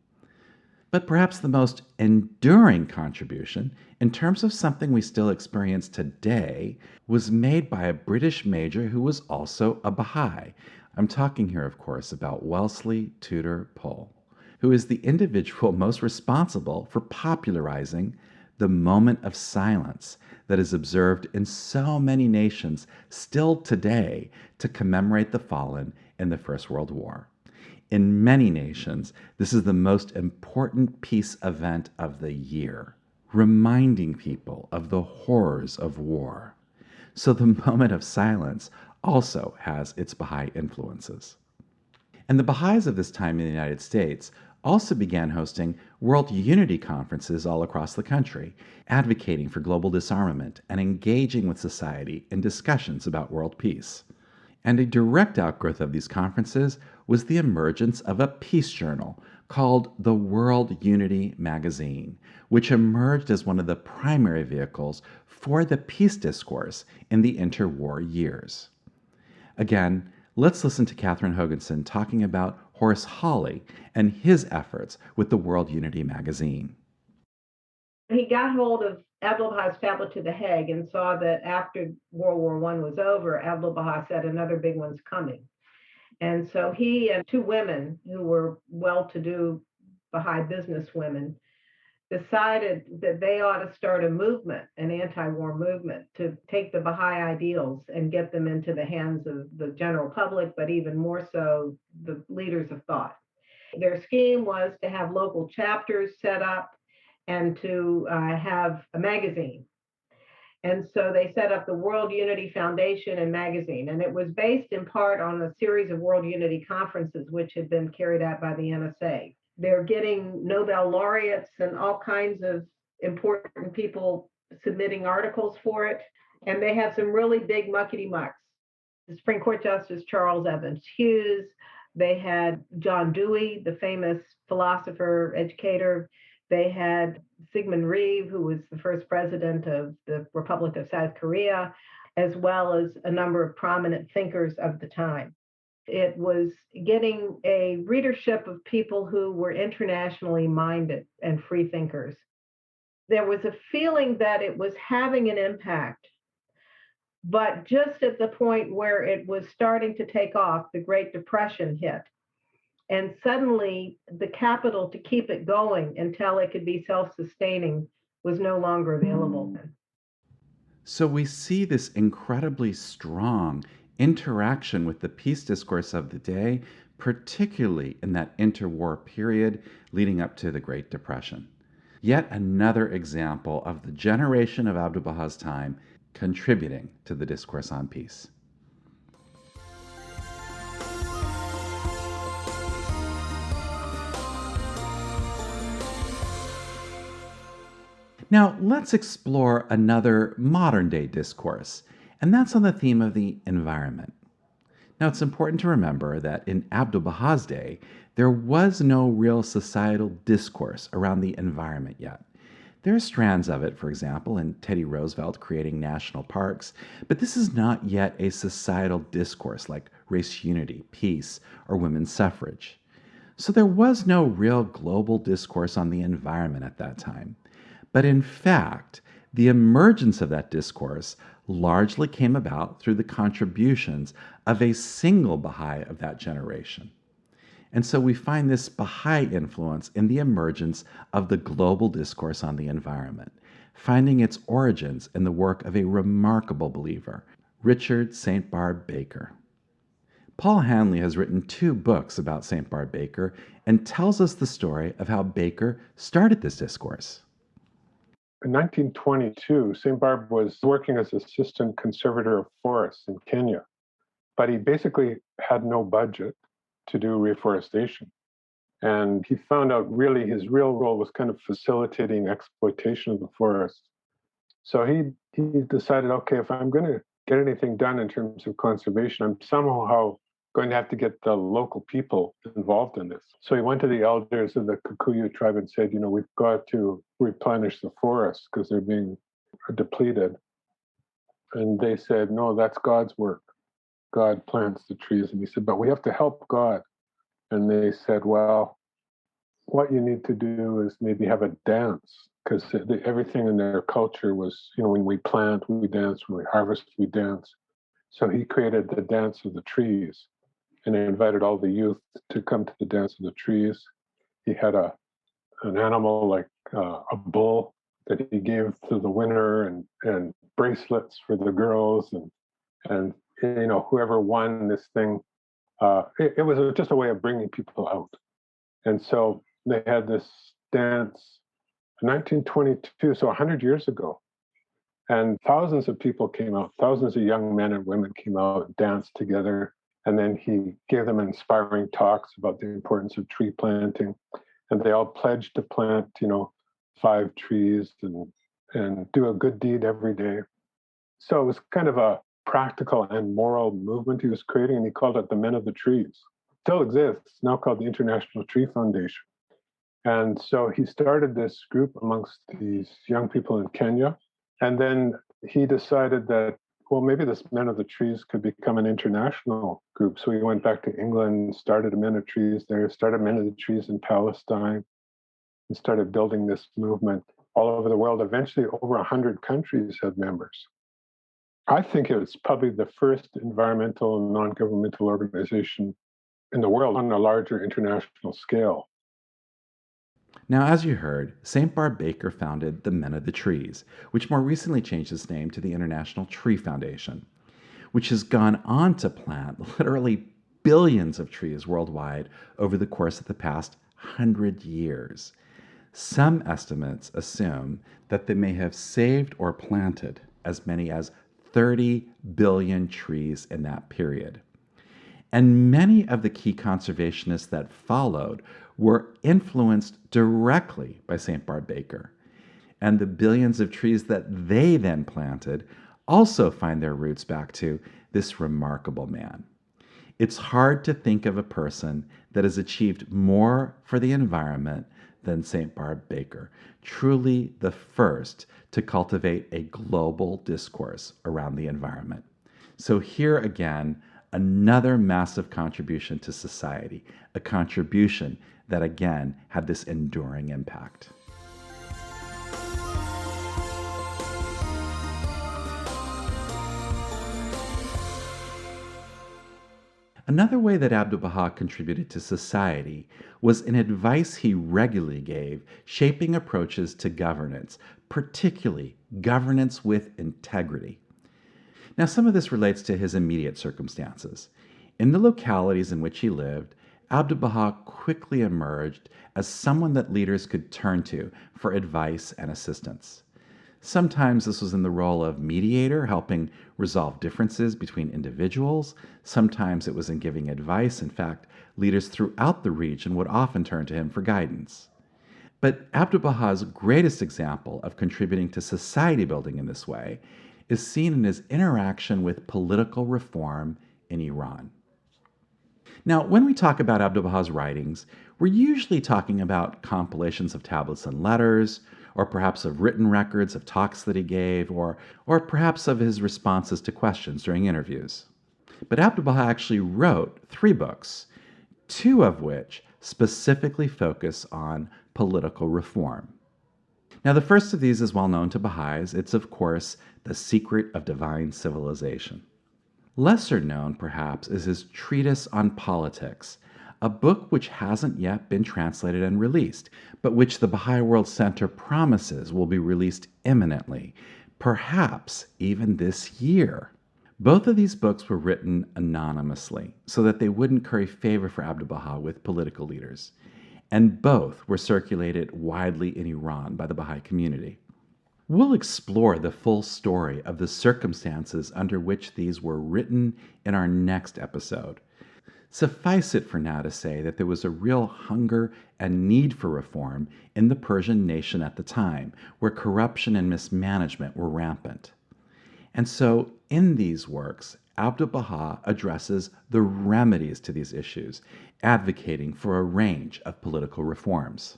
But perhaps the most enduring contribution, in terms of something we still experience today, was made by a British major who was also a Baha'i. I'm talking here, of course, about Wellesley Tudor Pole, who is the individual most responsible for popularizing the moment of silence that is observed in so many nations still today to commemorate the fallen in the First World War. In many nations, this is the most important peace event of the year, reminding people of the horrors of war. So the moment of silence also has its Baha'i influences. And the Baha'is of this time in the United States also began hosting World Unity conferences all across the country, advocating for global disarmament and engaging with society in discussions about world peace. And a direct outgrowth of these conferences was the emergence of a peace journal called the World Unity Magazine, which emerged as one of the primary vehicles for the peace discourse in the interwar years. Again, let's listen to Catherine Hoganson talking about Horace Hawley and his efforts with the World Unity Magazine. He got hold of Abdu'l-Baha's tablet to The Hague and saw that after World War I was over, Abdu'l-Baha said another big one's coming. And so he and two women who were well-to-do Baha'i businesswomen, decided that they ought to start a movement, an anti-war movement, to take the Baha'i ideals and get them into the hands of the general public, but even more so, the leaders of thought. Their scheme was to have local chapters set up and to have a magazine. And so they set up the World Unity Foundation and magazine, and it was based in part on a series of World Unity conferences, which had been carried out by the NSA. They're getting Nobel laureates and all kinds of important people submitting articles for it. And they have some really big muckety mucks. The Supreme Court Justice Charles Evans Hughes. They had John Dewey, the famous philosopher, educator. They had Syngman Rhee, who was the first president of the Republic of South Korea, as well as a number of prominent thinkers of the time. It was getting a readership of people who were internationally minded and free thinkers. There was a feeling that it was having an impact, but just at the point where it was starting to take off, the Great Depression hit. And suddenly the capital to keep it going until it could be self-sustaining was no longer available. So we see this incredibly strong interaction with the peace discourse of the day, particularly in that interwar period leading up to the Great Depression. Yet another example of the generation of Abdu'l-Baha's time contributing to the discourse on peace. Now, let's explore another modern day discourse, and that's on the theme of the environment. Now, it's important to remember that in Abdu'l-Baha's day, there was no real societal discourse around the environment yet. There are strands of it, for example, in Teddy Roosevelt creating national parks, but this is not yet a societal discourse like race unity, peace, or women's suffrage. So there was no real global discourse on the environment at that time. But in fact, the emergence of that discourse largely came about through the contributions of a single Baha'i of that generation. And so we find this Baha'i influence in the emergence of the global discourse on the environment, finding its origins in the work of a remarkable believer, Richard St. Barbe Baker. Paul Hanley has written 2 books about St. Barbe Baker and tells us the story of how Baker started this discourse. In 1922, St. Barbe was working as assistant conservator of forests in Kenya, but he basically had no budget to do reforestation. And he found out really his real role was kind of facilitating exploitation of the forest. So he decided, okay, if I'm going to get anything done in terms of conservation, I'm somehow going to have to get the local people involved in this. So he went to the elders of the Kikuyu tribe and said, we've got to replenish the forests because they're being depleted. And they said, no, that's God's work. God plants the trees. And he said, but we have to help God. And they said, well, what you need to do is maybe have a dance, because everything in their culture was, when we plant, we dance, when we harvest, we dance. So he created the dance of the trees and invited all the youth to come to the dance of the trees. He had an animal like a bull that he gave to the winner, and bracelets for the girls, and whoever won this thing. It was just a way of bringing people out. And so they had this dance in 1922, so 100 years ago. And thousands of people came out, thousands of young men and women came out, danced together. And then he gave them inspiring talks about the importance of tree planting. And they all pledged to plant, 5 trees and do a good deed every day. So it was kind of a practical and moral movement he was creating, and he called it the Men of the Trees. Still exists, now called the International Tree Foundation. And so he started this group amongst these young people in Kenya. And then he decided that, well, maybe this Men of the Trees could become an international group. So he went back to England, started a Men of Trees there, started Men of the Trees in Palestine, and started building this movement all over the world. Eventually, over 100 countries had members. I think it was probably the first environmental and non-governmental organization in the world on a larger international scale. Now, as you heard, St. Barb Baker founded the Men of the Trees, which more recently changed its name to the International Tree Foundation, which has gone on to plant literally billions of trees worldwide over the course of the past 100 years. Some estimates assume that they may have saved or planted as many as 30 billion trees in that period. And many of the key conservationists that followed were influenced directly by St. Barb Baker. And the billions of trees that they then planted also find their roots back to this remarkable man. It's hard to think of a person that has achieved more for the environment than St. Barb Baker, truly the first to cultivate a global discourse around the environment. So here again, another massive contribution to society, a contribution that again had this enduring impact. Another way that Abdu'l-Baha contributed to society was in advice he regularly gave, shaping approaches to governance, particularly governance with integrity. Now, some of this relates to his immediate circumstances. In the localities in which he lived, Abdu'l-Baha quickly emerged as someone that leaders could turn to for advice and assistance. Sometimes this was in the role of mediator, helping resolve differences between individuals. Sometimes it was in giving advice. In fact, leaders throughout the region would often turn to him for guidance. But Abdu'l-Baha's greatest example of contributing to society building in this way is seen in his interaction with political reform in Iran. Now, when we talk about Abdu'l-Baha's writings, we're usually talking about compilations of tablets and letters, or perhaps of written records of talks that he gave, or perhaps of his responses to questions during interviews. But Abdu'l-Baha actually wrote 3 books, 2 of which specifically focus on political reform. Now, the first of these is well known to Baha'is. It's, of course, The Secret of Divine Civilization. Lesser known, perhaps, is his Treatise on Politics, a book which hasn't yet been translated and released, but which the Baha'i World Center promises will be released imminently, perhaps even this year. Both of these books were written anonymously so that they wouldn't curry favor for Abdu'l-Baha with political leaders, and both were circulated widely in Iran by the Baha'i community. We'll explore the full story of the circumstances under which these were written in our next episode. Suffice it for now to say that there was a real hunger and need for reform in the Persian nation at the time, where corruption and mismanagement were rampant. And so, in these works, Abdu'l-Baha addresses the remedies to these issues, advocating for a range of political reforms.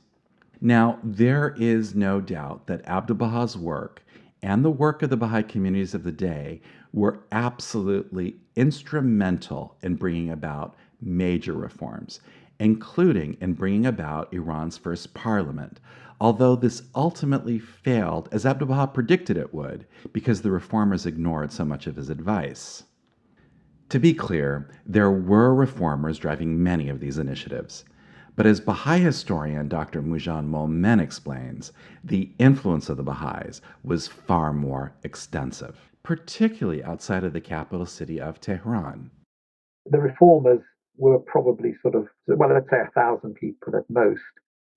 Now, there is no doubt that Abdu'l-Baha's work and the work of the Baha'i communities of the day were absolutely instrumental in bringing about major reforms, including in bringing about Iran's first parliament, although this ultimately failed, as Abdu'l-Baha predicted it would, because the reformers ignored so much of his advice. To be clear, there were reformers driving many of these initiatives. But as Baha'i historian Dr. Moojan Momen explains, the influence of the Baha'is was far more extensive, particularly outside of the capital city of Tehran. The reformers were probably let's say 1,000 people at most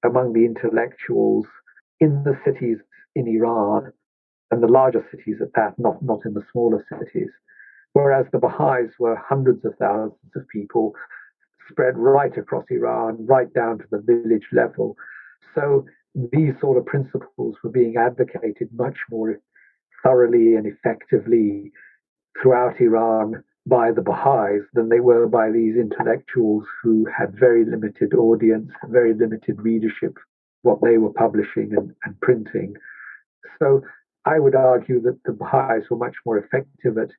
among the intellectuals in the cities in Iran, and the larger cities at that, not in the smaller cities. Whereas the Baha'is were hundreds of thousands of people spread right across Iran, right down to the village level. So these sort of principles were being advocated much more thoroughly and effectively throughout Iran by the Baha'is than they were by these intellectuals who had very limited audience, very limited readership, what they were publishing and printing. So I would argue that the Baha'is were much more effective at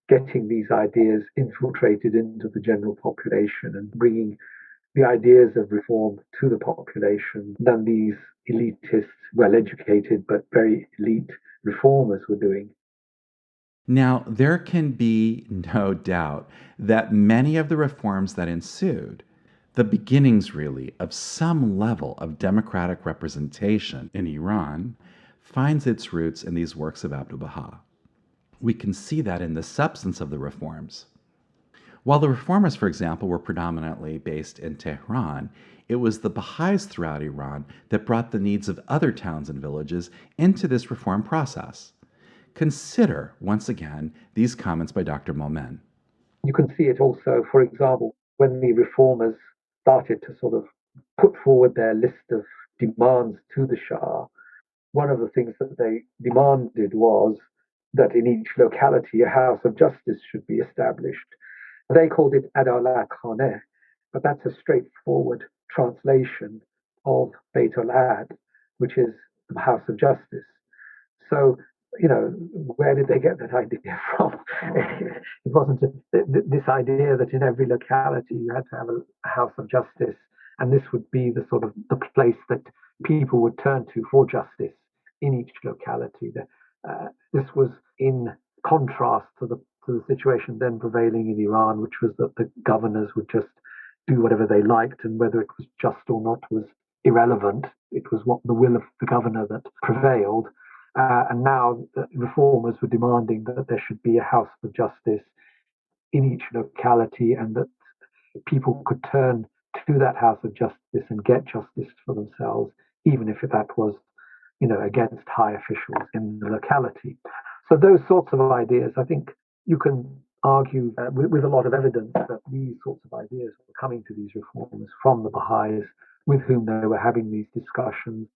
getting these ideas infiltrated into the general population and bringing the ideas of reform to the population than these elitist, well-educated, but very elite reformers were doing. Now, there can be no doubt that many of the reforms that ensued, The beginnings, really, of some level of democratic representation in Iran finds its roots in these works of Abdu'l-Baha. We can see that in the substance of the reforms. While the reformers, for example, were predominantly based in Tehran, it was the Baha'is throughout Iran that brought the needs of other towns and villages into this reform process. Consider, once again, these comments by Dr. Momen. You can see it also, for example, when the reformers started to sort of put forward their list of demands to the Shah. One of the things that they demanded was that in each locality a house of justice should be established. They called it Adalat Khaneh, but that's a straightforward translation of Beit al-Ad, which is the house of justice. So, where did they get that idea from? It wasn't this idea that in every locality you had to have a house of justice, and this would be the sort of the place that people would turn to for justice in each locality. This was in contrast to the situation then prevailing in Iran, which was that the governors would just do whatever they liked, and whether it was just or not was irrelevant. It was what the will of the governor that prevailed. And now the reformers were demanding that there should be a house of justice in each locality, and that people could turn to that house of justice and get justice for themselves, even if that was, against high officials in the locality. So those sorts of ideas, I think you can argue with a lot of evidence that these sorts of ideas were coming to these reformers from the Baha'is with whom they were having these discussions.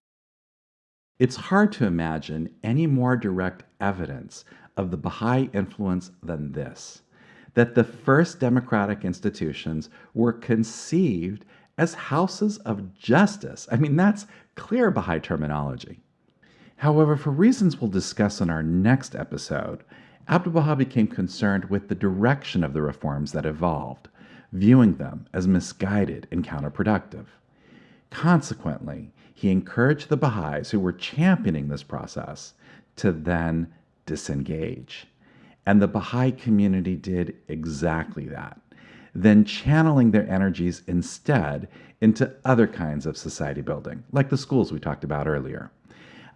It's hard to imagine any more direct evidence of the Baha'i influence than this, that the first democratic institutions were conceived as houses of justice. I mean, that's clear Baha'i terminology. However, for reasons we'll discuss in our next episode, Abdu'l-Baha became concerned with the direction of the reforms that evolved, viewing them as misguided and counterproductive. Consequently, he encouraged the Baha'is who were championing this process to then disengage. And the Baha'i community did exactly that, then channeling their energies instead into other kinds of society building, like the schools we talked about earlier.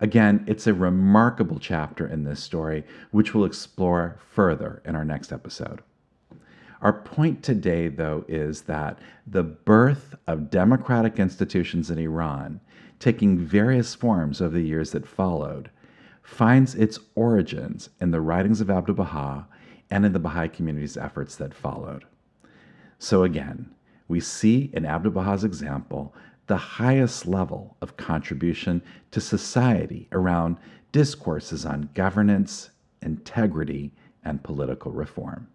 Again, it's a remarkable chapter in this story, which we'll explore further in our next episode. Our point today, though, is that the birth of democratic institutions in Iran, taking various forms over the years that followed, finds its origins in the writings of Abdu'l-Baha and in the Baha'i community's efforts that followed. So again, we see in Abdu'l-Baha's example the highest level of contribution to society around discourses on governance, integrity, and political reform.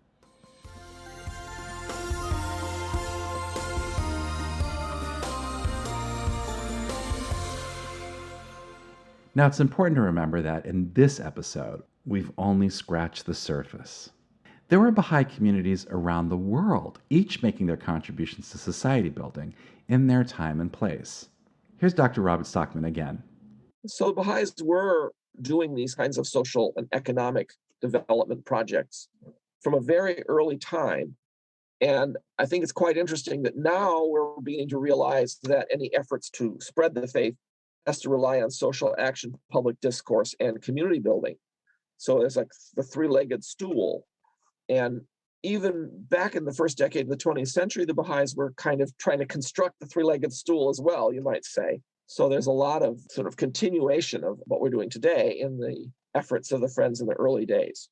Now, it's important to remember that in this episode, we've only scratched the surface. There were Baha'i communities around the world, each making their contributions to society building in their time and place. Here's Dr. Robert Stockman again. So Baha'is were doing these kinds of social and economic development projects from a very early time. And I think it's quite interesting that now we're beginning to realize that any efforts to spread the faith has to rely on social action, public discourse, and community building. So it's like the three-legged stool. And even back in the first decade of the 20th century, the Baha'is were kind of trying to construct the three-legged stool as well, you might say. So there's a lot of sort of continuation of what we're doing today in the efforts of the Friends in the early days.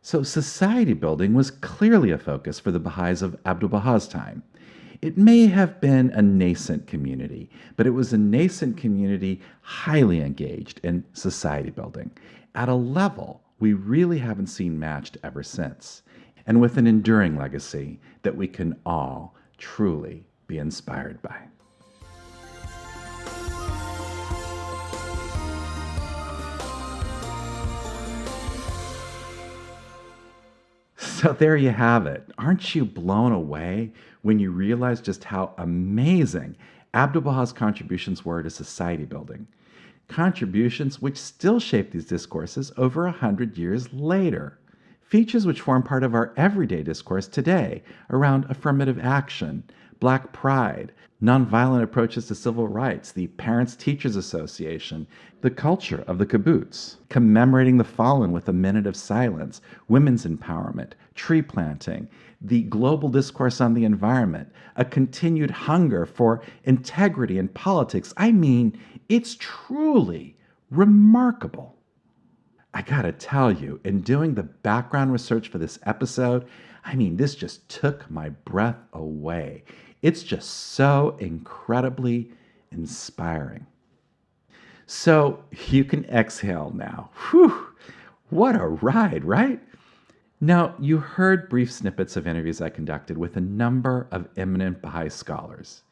So society building was clearly a focus for the Baha'is of Abdu'l-Baha's time. It may have been a nascent community, but it was a nascent community highly engaged in society building at a level we really haven't seen matched ever since, and with an enduring legacy that we can all truly be inspired by. So there you have it. Aren't you blown away when you realize just how amazing Abdu'l-Baha's contributions were to society building? Contributions which still shape these discourses over 100 years later. Features which form part of our everyday discourse today around affirmative action, Black Pride, nonviolent approaches to civil rights, the Parents Teachers Association, the culture of the kibbutz, commemorating the fallen with a minute of silence, women's empowerment, tree planting, the global discourse on the environment, a continued hunger for integrity in politics. I mean, it's truly remarkable. I gotta tell you, in doing the background research for this episode, this just took my breath away. It's just so incredibly inspiring. So you can exhale now. Whew, what a ride, right? Now, you heard brief snippets of interviews I conducted with a number of eminent Baha'i scholars.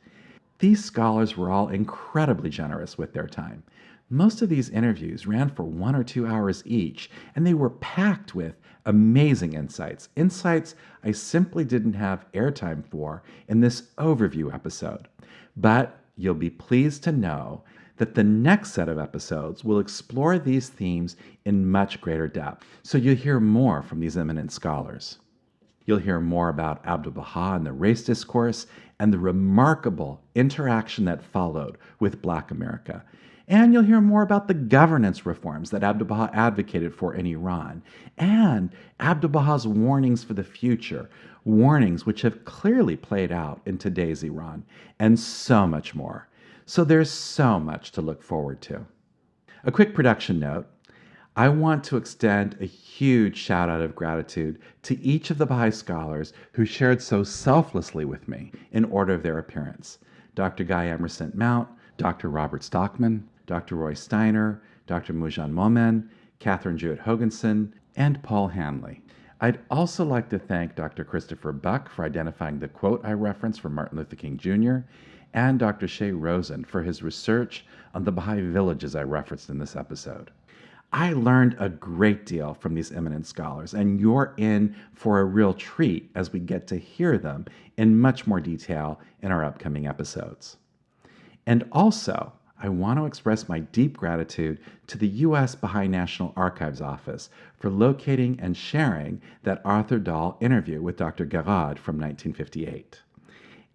These scholars were all incredibly generous with their time. Most of these interviews ran for 1 or 2 hours each, and they were packed with amazing insights I simply didn't have airtime for in this overview episode. But you'll be pleased to know that the next set of episodes will explore these themes in much greater depth, so you'll hear more from these eminent scholars. You'll hear more about Abdu'l-Baha and the race discourse and the remarkable interaction that followed with Black America. And you'll hear more about the governance reforms that Abdu'l-Baha advocated for in Iran, and Abdu'l-Baha's warnings for the future, warnings which have clearly played out in today's Iran, and so much more. So there's so much to look forward to. A quick production note. I want to extend a huge shout out of gratitude to each of the Baha'i scholars who shared so selflessly with me in order of their appearance. Dr. Guy Emerson Mount, Dr. Robert Stockman, Dr. Roy Steiner, Dr. Mujan Momen, Catherine Jewett-Hoganson, and Paul Hanley. I'd also like to thank Dr. Christopher Buck for identifying the quote I referenced from Martin Luther King Jr., and Dr. Shay Rosen for his research on the Baha'i villages I referenced in this episode. I learned a great deal from these eminent scholars, and you're in for a real treat as we get to hear them in much more detail in our upcoming episodes. And also, I want to express my deep gratitude to the U.S. Baha'i National Archives Office for locating and sharing that Arthur Dahl interview with Dr. Garrad from 1958.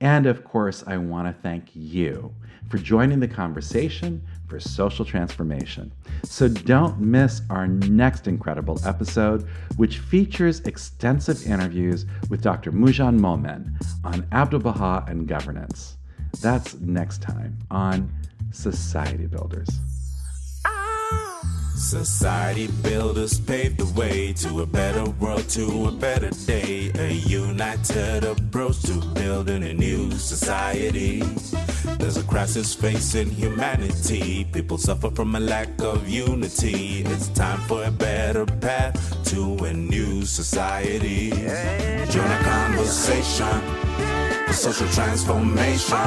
And of course, I want to thank you for joining the conversation for social transformation. So don't miss our next incredible episode, which features extensive interviews with Dr. Mujan Momen on Abdu'l-Baha and governance. That's next time on Society Builders. Society builders paved the way to a better world, to a better day. A united approach to building a new society. There's a crisis facing humanity. People suffer from a lack of unity. It's time for a better path to a new society. Join a conversation for social transformation.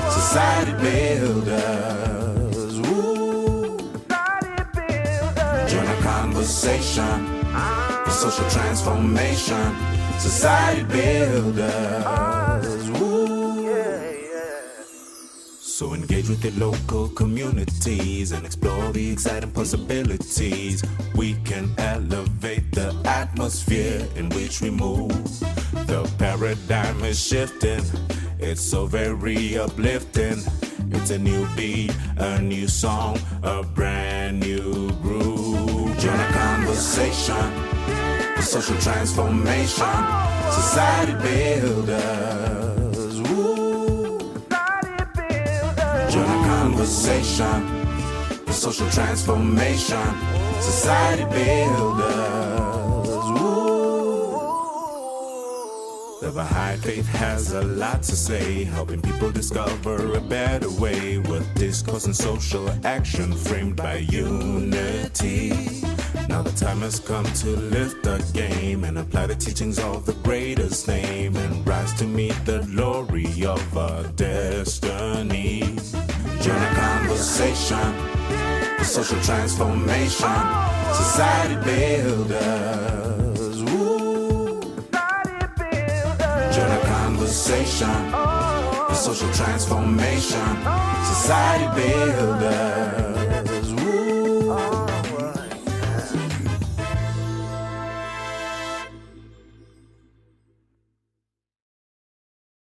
Society builders. Woo. Join a conversation for social transformation. Society builders. Woo. So engage with your local communities and explore the exciting possibilities. We can elevate the atmosphere in which we move. The paradigm is shifting. It's so very uplifting. It's a new beat, a new song, a brand new groove. Join a conversation for social transformation. Society builders. Woo. Join a conversation for social transformation. Society builders. Woo. The Baha'i Faith has a lot to say, helping people discover a better way with discourse and social action framed by unity. Now the time has come to lift the game and apply the teachings of the greatest name and rise to meet the glory of our destiny. Join a conversation for social transformation. Society builders. Woo. Join a conversation for social transformation. Society builders.